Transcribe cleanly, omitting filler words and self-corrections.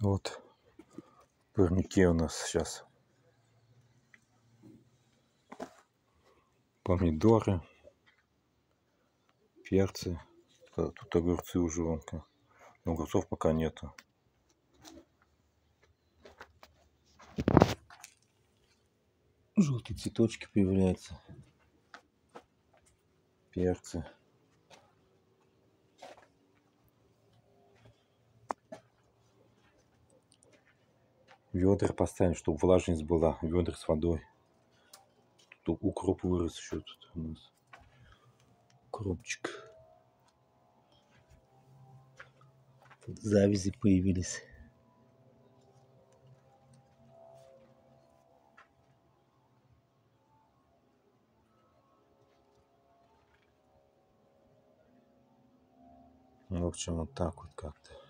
Вот в парнике у нас сейчас помидоры, перцы. Тут огурцы уже вон, но огурцов пока нету. Желтые цветочки появляются, перцы. Ведра поставим, чтобы влажность была, ведра с водой. Тут укроп вырос еще тут у нас. Укропчик. Тут завязи появились. В общем, вот так вот как-то.